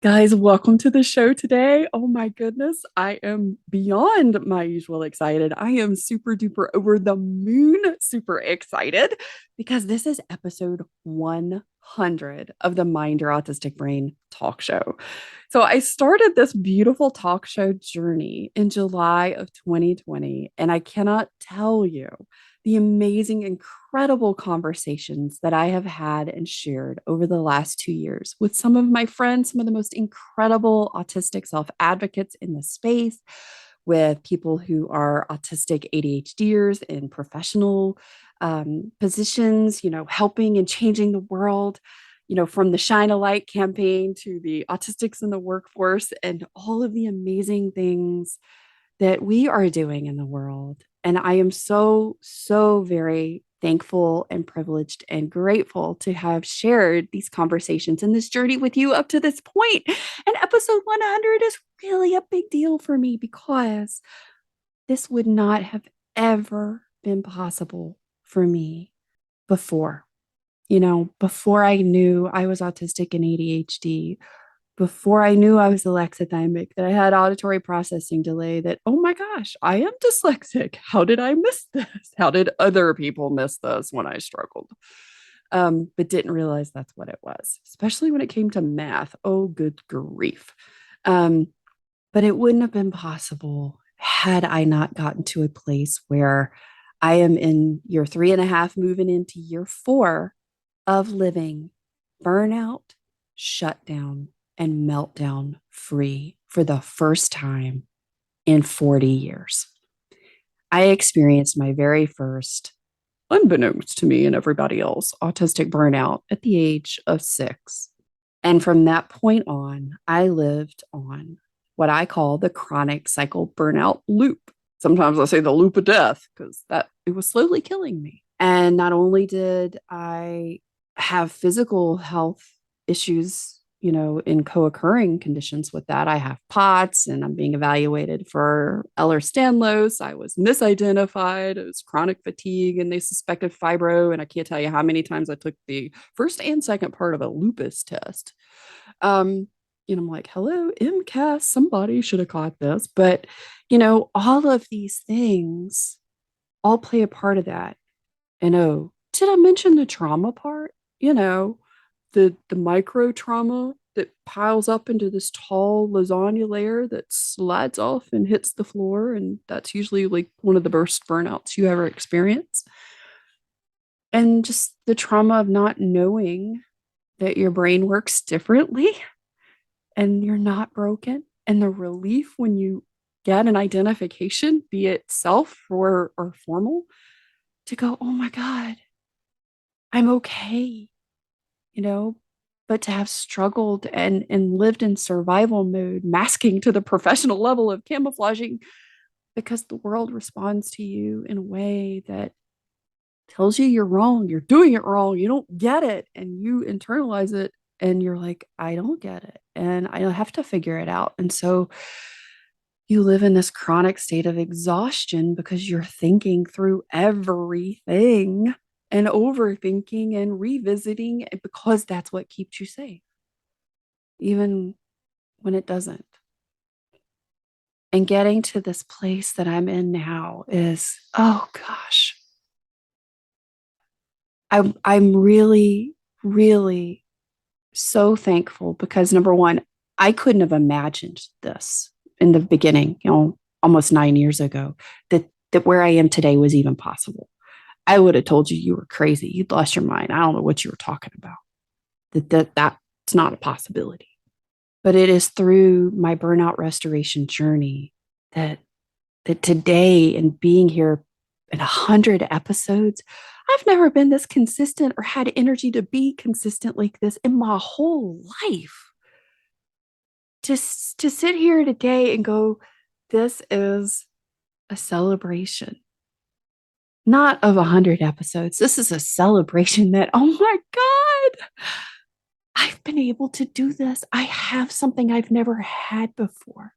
Guys, welcome to the show today. Oh my goodness, I am beyond my usual excited. I am super duper over the moon, super excited because this is episode 100 of the Mind Your Autistic Brain talk show. So, I started this beautiful talk show journey in July of 2020, and I cannot tell you the amazing, incredible conversations that I have had and shared over the last 2 years with some of my friends, some of the most incredible autistic self advocates in the space, with people who are autistic ADHDers in professional positions, helping and changing the world. From the Shine a Light campaign to the autistics in the workforce and all of the amazing things that we are doing in the world. And I am so, so very thankful and privileged and grateful to have shared these conversations and this journey with you up to this point. And episode 100 is really a big deal for me because this would not have ever been possible for me before. Before I knew I was autistic and ADHD, before I knew I was alexithymic, that I had auditory processing delay, that, oh my gosh, I am dyslexic. How did I miss this? How did other people miss this when I struggled? But didn't realize that's what it was, especially when it came to math. Oh, good grief. Um, but it wouldn't have been possible had I not gotten to a place where I am in year 3.5, moving into year 4 of living burnout, shutdown, and meltdown free for the first time in 40 years. I experienced my very first, unbeknownst to me and everybody else, autistic burnout at the age of 6. And from that point on, I lived on what I call the chronic cycle burnout loop. Sometimes I say the loop of death because that it was slowly killing me. And not only did I have physical health issues, in co-occurring conditions with that. I have POTS and I'm being evaluated for Ehlers-Danlos. I was misidentified as chronic fatigue and they suspected fibro. And I can't tell you how many times I took the first and second part of a lupus test. And I'm like, hello, MCAS, somebody should have caught this. But, all of these things all play a part of that. And oh, did I mention the trauma part? The micro trauma that piles up into this tall lasagna layer that slides off and hits the floor. And that's usually like one of the worst burnouts you ever experience. And just the trauma of not knowing that your brain works differently and you're not broken. And the relief when you get an identification, be it self or formal, to go, oh my God, I'm okay, you know, but to have struggled and lived in survival mode, masking to the professional level of camouflaging because the world responds to you in a way that tells you you're wrong, you're doing it wrong, you don't get it, and you internalize it and you're like, I don't get it and I have to figure it out. And so you live in this chronic state of exhaustion because you're thinking through everything and overthinking and revisiting because that's what keeps you safe, even when it doesn't. And getting to this place that I'm in now is, oh gosh, I'm really, really so thankful because number one, I couldn't have imagined this in the beginning, almost 9 years ago, that where I am today was even possible. I would have told you you were crazy. You'd lost your mind. I don't know what you were talking about. That's not a possibility. But it is through my burnout restoration journey that today and being here in 100 episodes, I've never been this consistent or had energy to be consistent like this in my whole life. Just to sit here today and go, this is a celebration, not of 100 episodes. This is a celebration that, oh my God, I've been able to do this. I have something I've never had before.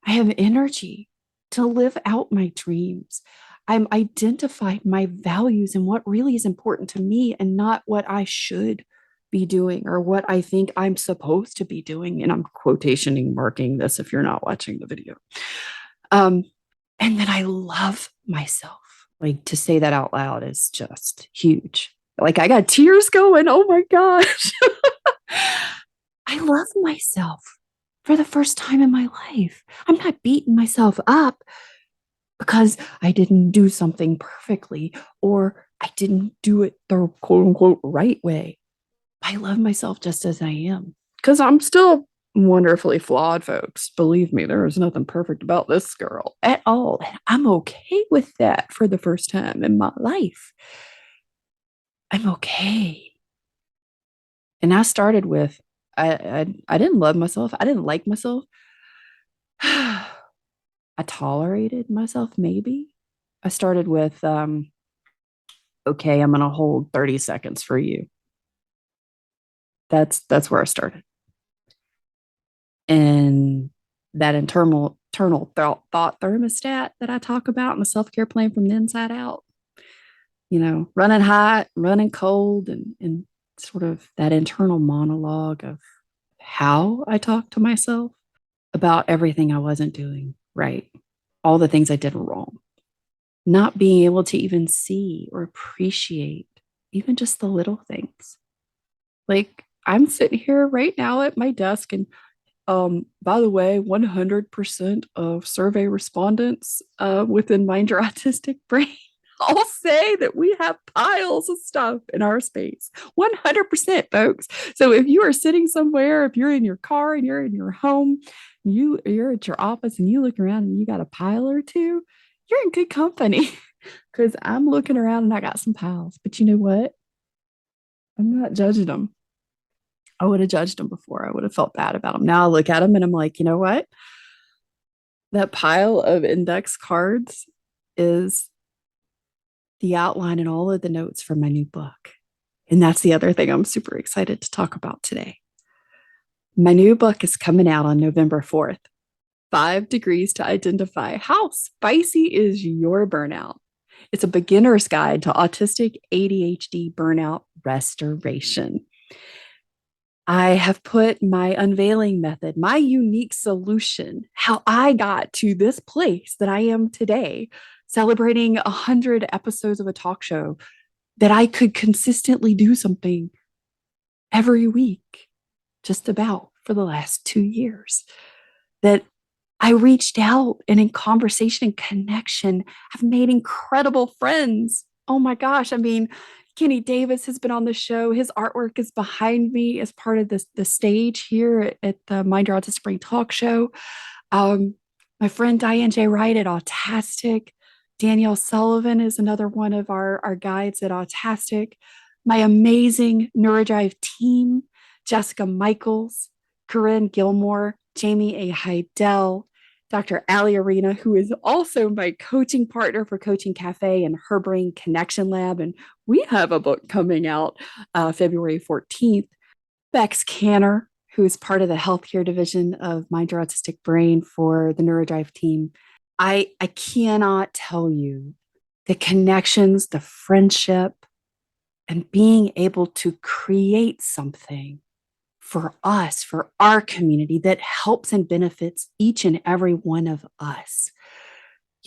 I have energy to live out my dreams. I'm identified my values and what really is important to me and not what I should be doing or what I think I'm supposed to be doing. And I'm quotationing marking this if you're not watching the video. Um, and then I love myself. Like to say that out loud is just huge. Like I got tears going. Oh my gosh. I love myself for the first time in my life. I'm not beating myself up because I didn't do something perfectly or I didn't do it the quote unquote right way. I love myself just as I am because I'm still wonderfully flawed, folks. Believe me, there is nothing perfect about this girl at all. And I'm okay with that for the first time in my life. I'm okay. And I started with I didn't love myself. I didn't like myself. I tolerated myself, maybe. I started with okay, I'm gonna hold 30 seconds for you. That's where I started. And that internal thought thermostat that I talk about in the self-care plan from the inside out, running hot, running cold, and sort of that internal monologue of how I talk to myself about everything I wasn't doing right, all the things I did wrong, not being able to even see or appreciate even just the little things. Like I'm sitting here right now at my desk and by the way, 100% of survey respondents within Mind Your Autistic Brain all say that we have piles of stuff in our space. 100%, folks. So if you are sitting somewhere, if you're in your car and you're in your home, you're at your office and you look around and you got a pile or two, you're in good company because I'm looking around and I got some piles. But you know what? I'm not judging them. I would have judged them before. I would have felt bad about them. Now I look at them and I'm like, you know what? That pile of index cards is the outline and all of the notes for my new book. And that's the other thing I'm super excited to talk about today. My new book is coming out on November 4th. 5 Degrees to Identify How Spicy is Your Burnout. It's a beginner's guide to autistic ADHD burnout restoration. I have put my unveiling method, my unique solution, how I got to this place that I am today, celebrating 100 episodes of a talk show, that I could consistently do something every week, just about for the last 2 years. That I reached out and in conversation and connection, have made incredible friends. Oh my gosh. I mean, Kenny Davis has been on the show. His artwork is behind me as part of the stage here at the Mind Your Autistic Brain talk show. My friend Diane J. Wright at Autastic. Danielle Sullivan is another one of our guides at Autastic. My amazing Neurodrive team, Jessica Michaels, Corinne Gilmore, Jamie A. Heidel, Dr. Ali Arena, who is also my coaching partner for Coaching Cafe and Her Brain Connection Lab. And we have a book coming out February 14th. Bex Canner, who is part of the healthcare division of Mind Your Autistic Brain for the Neurodrive team. I cannot tell you the connections, the friendship, and being able to create something for us, for our community that helps and benefits each and every one of us.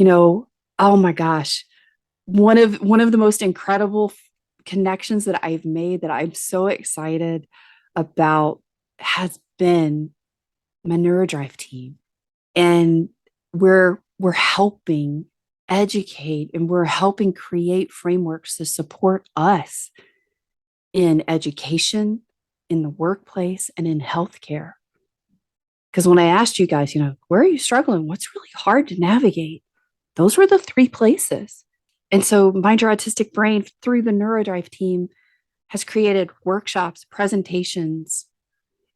Oh my gosh, one of the most incredible connections that I've made that I'm so excited about has been my Neurodrive team. And we're helping educate and we're helping create frameworks to support us in education, in the workplace, and in healthcare. Because when I asked you guys, where are you struggling? What's really hard to navigate? Those were the 3 places. And so Mind Your Autistic Brain through the Neurodrive team has created workshops, presentations,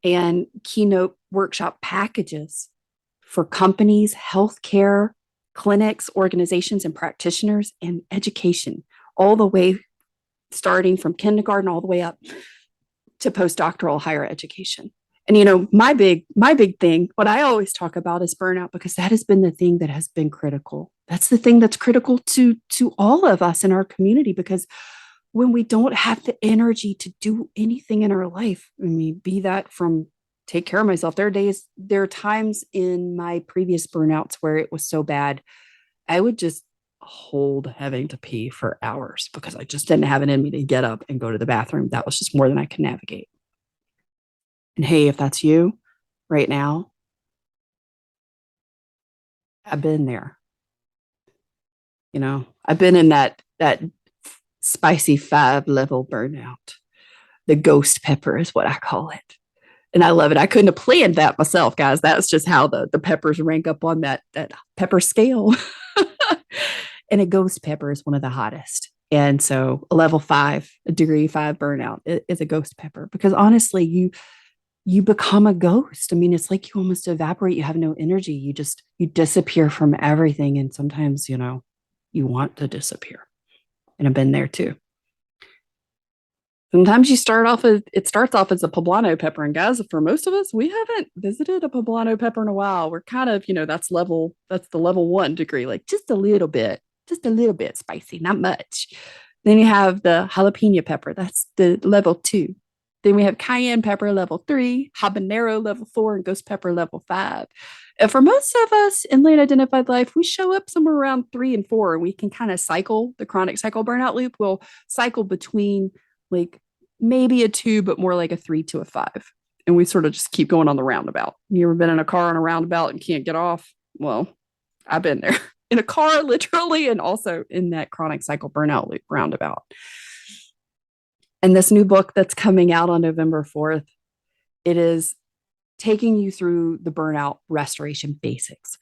and keynote workshop packages for companies, healthcare, clinics, organizations, and practitioners, and education, all the way starting from kindergarten all the way up to postdoctoral higher education. And my big thing, what I always talk about is burnout, because that has been the thing that has been critical. That's the thing that's critical to all of us in our community, because when we don't have the energy to do anything in our life. I mean, be that from take care of myself. There are times in my previous burnouts where it was so bad, I would just hold having to pee for hours because I just didn't have it in me to get up and go to the bathroom. That was just more than I could navigate. And hey, if that's you right now, I've been there. I've been in that spicy 5 level burnout. The ghost pepper is what I call it. And I love it. I couldn't have planned that myself, guys. That's just how the peppers rank up on that pepper scale. And a ghost pepper is one of the hottest. And so a level 5, a degree 5 burnout is a ghost pepper because honestly, you become a ghost. I mean, it's like you almost evaporate. You have no energy. You disappear from everything. And sometimes, you want to disappear. And I've been there too. Sometimes it starts off as a poblano pepper. And guys, for most of us, we haven't visited a poblano pepper in a while. We're kind of, that's the level 1 degree, like just a little bit spicy, not much. Then you have the jalapeno pepper. That's the level 2. Then we have cayenne pepper level 3, habanero level 4, and ghost pepper level 5. And for most of us in late identified life, we show up somewhere around 3 and 4, and we can kind of cycle the chronic cycle burnout loop. We'll cycle between like maybe a 2, but more like a 3 to a 5. And we sort of just keep going on the roundabout. You ever been in a car on a roundabout and can't get off? Well, I've been there in a car, literally, and also in that chronic cycle burnout loop roundabout. And this new book that's coming out on November 4th, it is taking you through the burnout restoration basics.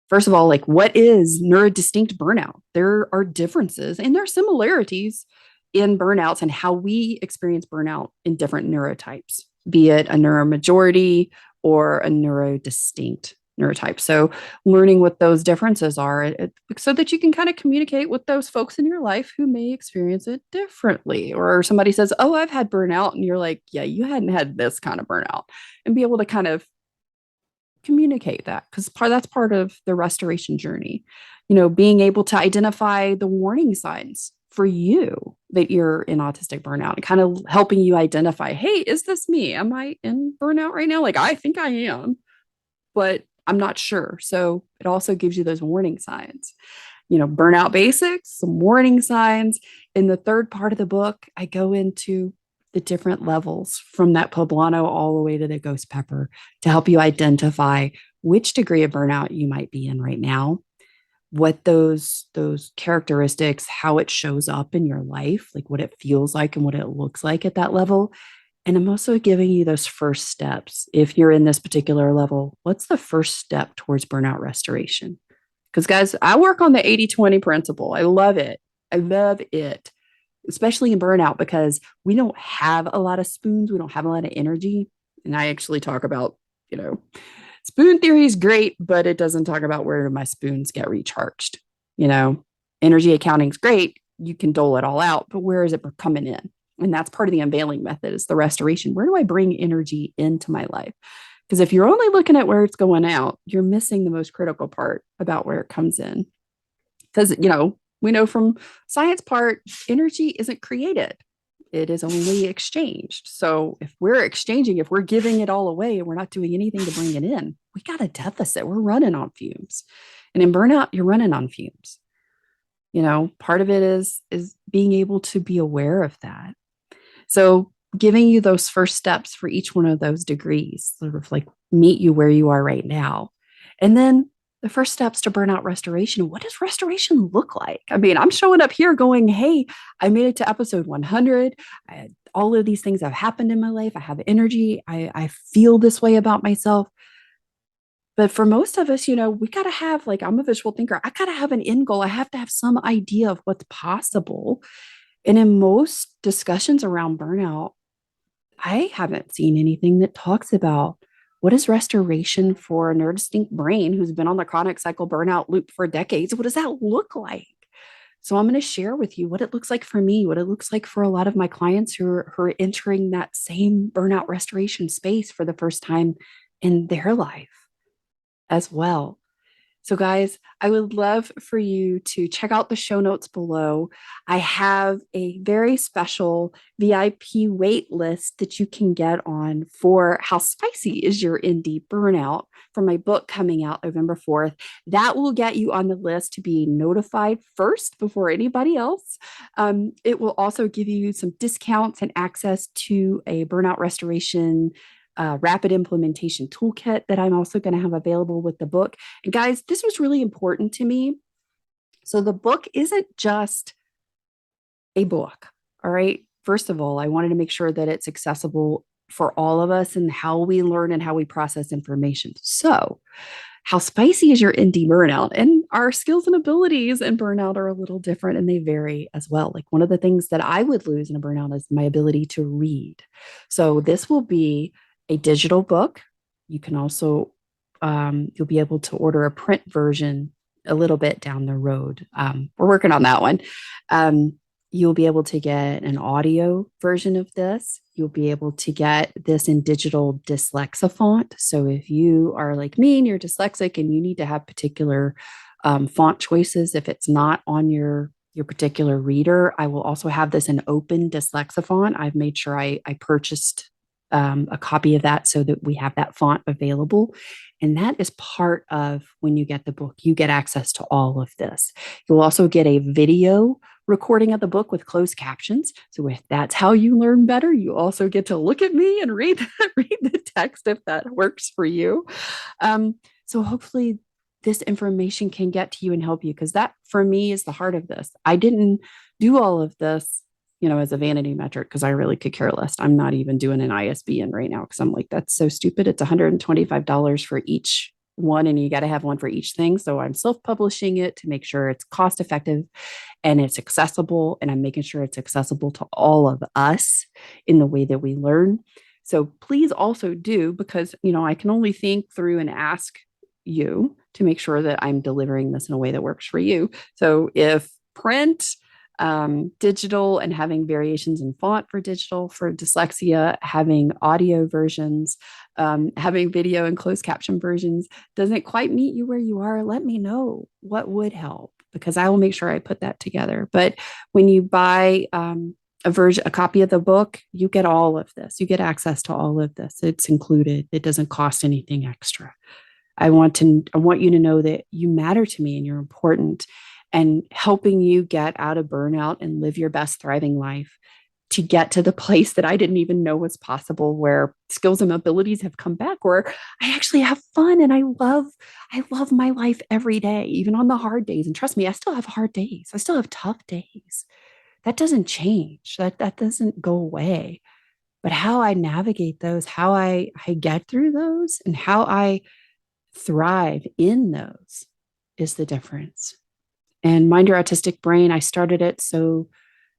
First of all, like, what is neurodistinct burnout? There are differences and there are similarities in burnouts and how we experience burnout in different neurotypes, be it a neuromajority or a neurodistinct neurotype. So learning what those differences are so that you can kind of communicate with those folks in your life who may experience it differently. Or somebody says, oh, I've had burnout. And you're like, yeah, you hadn't had this kind of burnout, and be able to kind of communicate that because that's part of the restoration journey. Being able to identify the warning signs for you that you're in autistic burnout and kind of helping you identify, hey, is this me? Am I in burnout right now? Like, I think I am, but I'm not sure. So it also gives you those warning signs, burnout basics, some warning signs. In the third part of the book, I go into the different levels from that poblano all the way to the ghost pepper to help you identify which degree of burnout you might be in right now, what those characteristics, how it shows up in your life, like what it feels like and what it looks like at that level. And I'm also giving you those first steps. If you're in this particular level, what's the first step towards burnout restoration? Because guys, I work on the 80-20 principle. I love it. I love it, especially in burnout because we don't have a lot of spoons. We don't have a lot of energy. And I actually talk about, spoon theory is great, but it doesn't talk about where my spoons get recharged. Energy accounting is great. You can dole it all out, but where is it coming in? And that's part of the unveiling method is the restoration. Where do I bring energy into my life? Because if you're only looking at where it's going out, you're missing the most critical part about where it comes in. Because, we know from science part, energy isn't created. It is only exchanged. So if we're giving it all away and we're not doing anything to bring it in, we got a deficit. We're running on fumes. And in burnout, you're running on fumes. Part of it is being able to be aware of that. So giving you those first steps for each one of those degrees, sort of like meet you where you are right now. And then the first steps to burnout restoration. What does restoration look like? I mean, I'm showing up here going, hey, I made it to episode 100. All of these things have happened in my life. I have energy. I feel this way about myself. But for most of us, we got to have, like, I'm a visual thinker. I got to have an end goal. I have to have some idea of what's possible. And in most discussions around burnout, I haven't seen anything that talks about what is restoration for a neurodistinct brain who's been on the chronic cycle burnout loop for decades. What does that look like? So I'm going to share with you what it looks like for me, what it looks like for a lot of my clients who are entering that same burnout restoration space for the first time in their life as well. So, guys, I would love for you to check out the show notes below. I have a very special VIP wait list that you can get on for How Spicy is Your ND Burnout for my book coming out November 4th. That will get you on the list to be notified first before anybody else. It will also give you some discounts and access to a burnout restoration rapid implementation toolkit that I'm also going to have available with the book. And guys, this was really important to me. So the book isn't just a book. All right. First of all, I wanted to make sure that it's accessible for all of us and how we learn and how we process information. So, how spicy is your ND burnout? And our skills and abilities in burnout are a little different and they vary as well. Like one of the things that I would lose in a burnout is my ability to read. So, this will be a digital book. You can also, you'll be able to order a print version a little bit down the road. We're working on that one. You'll be able to get an audio version of this. You'll be able to get this in digital dyslexia font. So if you are like me and you're dyslexic and you need to have particular font choices, if it's not on your particular reader, I will also have this in open dyslexia font. I've made sure I purchased a copy of that so that we have that font available. And that is part of when you get the book, you get access to all of this. You'll also get a video recording of the book with closed captions. So if that's how you learn better, you also get to look at me and read the text if that works for you. So hopefully this information can get to you and help you, because that for me is the heart of this. I didn't do all of this, as a vanity metric, because I really could care less. I'm not even doing an ISBN right now because I'm like, that's so stupid. It's $125 for each one, and you got to have one for each thing. So I'm self-publishing it to make sure it's cost effective and it's accessible. And I'm making sure it's accessible to all of us in the way that we learn. So please also do, because, I can only think through and ask you to make sure that I'm delivering this in a way that works for you. So if print, digital, and having variations in font for digital for dyslexia, having audio versions, having video and closed caption versions doesn't quite meet you where you are, let me know what would help, because I will make sure I put that together. But when you buy a copy of the book, you get all of this. You get access to all of this. It's included. It doesn't cost anything extra. I want you to know that you matter to me and you're important, and helping you get out of burnout and live your best thriving life to get to the place that I didn't even know was possible, where skills and abilities have come back, where I actually have fun and I love my life every day, even on the hard days. And trust me, I still have hard days. I still have tough days. That doesn't change. That doesn't go away. But how I navigate those, how I get through those, and how I thrive in those is the difference. And Mind Your Autistic Brain, I started it so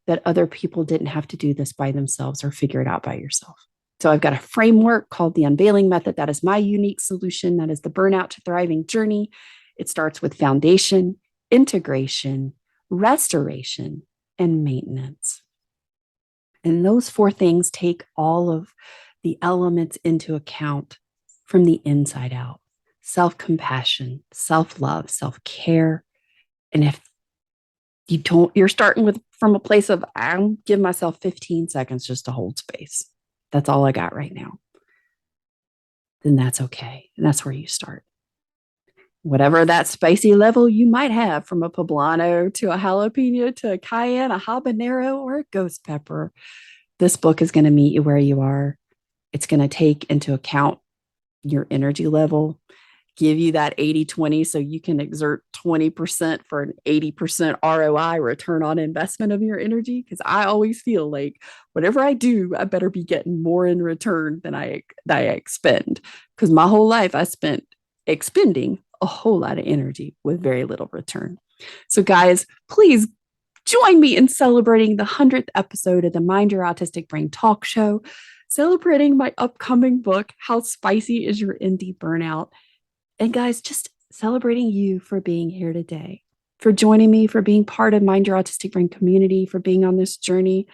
that other people didn't have to do this by themselves or figure it out by yourself. So I've got a framework called the Unveiling Method. That is my unique solution. That is the Burnout to Thriving journey. It starts with foundation, integration, restoration, and maintenance. And those four things take all of the elements into account from the inside out: self-compassion, self-love, self-care. And if you're starting from a place of, I'll give myself 15 seconds just to hold space. That's all I got right now. Then that's okay. And that's where you start. Whatever that spicy level you might have, from a poblano to a jalapeno to a cayenne, a habanero, or a ghost pepper, this book is going to meet you where you are. It's going to take into account your energy level, give you that 80-20 so you can exert 20% for an 80% ROI, return on investment of your energy. Because I always feel like whatever I do, I better be getting more in return than I expend. Because my whole life I spent expending a whole lot of energy with very little return. So guys, please join me in celebrating the 100th episode of the Mind Your Autistic Brain talk show, celebrating my upcoming book, How Spicy is Your ND Burnout? And guys, just celebrating you for being here today, for joining me, for being part of Mind Your Autistic Brain community, for being on this journey,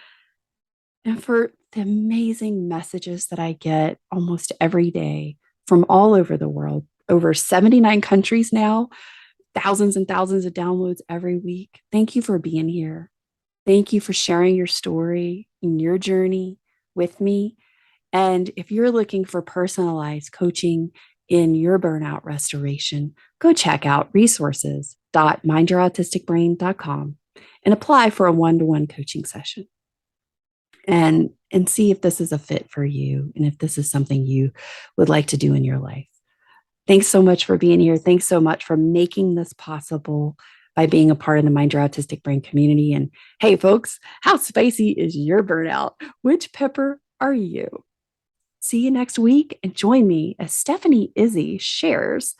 and for the amazing messages that I get almost every day from all over the world, over 79 countries now. thousands and thousands of downloads every week. Thank you for being here. Thank you for sharing your story and your journey with me. And if you're looking for personalized coaching in your burnout restoration, go check out resources.mindyourautisticbrain.com and apply for a one-to-one coaching session and see if this is a fit for you and if this is something you would like to do in your life. Thanks so much for being here. Thanks so much for making this possible by being a part of the Mind Your Autistic Brain community. And hey, folks, how spicy is your burnout? Which pepper are you? See you next week and join me as Stephanie Izzy shares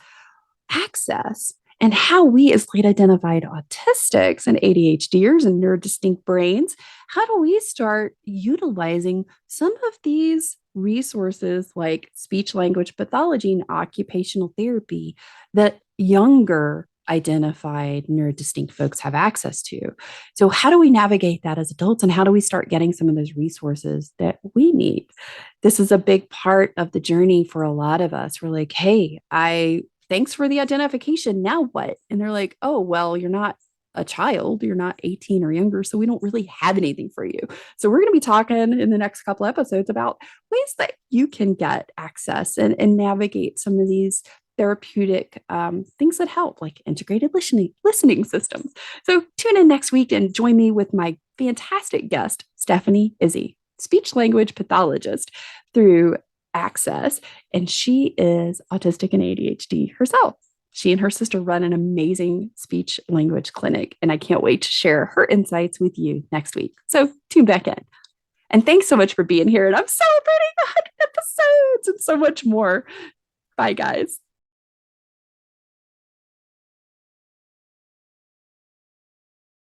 access and how we as late identified autistics and ADHDers and neurodistinct brains, how do we start utilizing some of these resources like speech language pathology and occupational therapy that younger identified neurodistinct folks have access to. So how do we navigate that as adults, and how do we start getting some of those resources that we need? This is a big part of the journey for a lot of us. We're like, hey, thanks for the identification. Now what? And they're like, oh, well, you're not a child. You're not 18 or younger. So we don't really have anything for you. So we're going to be talking in the next couple episodes about ways that you can get access and navigate some of these therapeutic things that help, like integrated listening systems. So tune in next week and join me with my fantastic guest, Stephanie Izzy, speech language pathologist through Access, and she is autistic and ADHD herself. She and her sister run an amazing speech language clinic, and I can't wait to share her insights with you next week. So tune back in. And thanks so much for being here. And I'm celebrating 100 episodes and so much more. Bye, guys.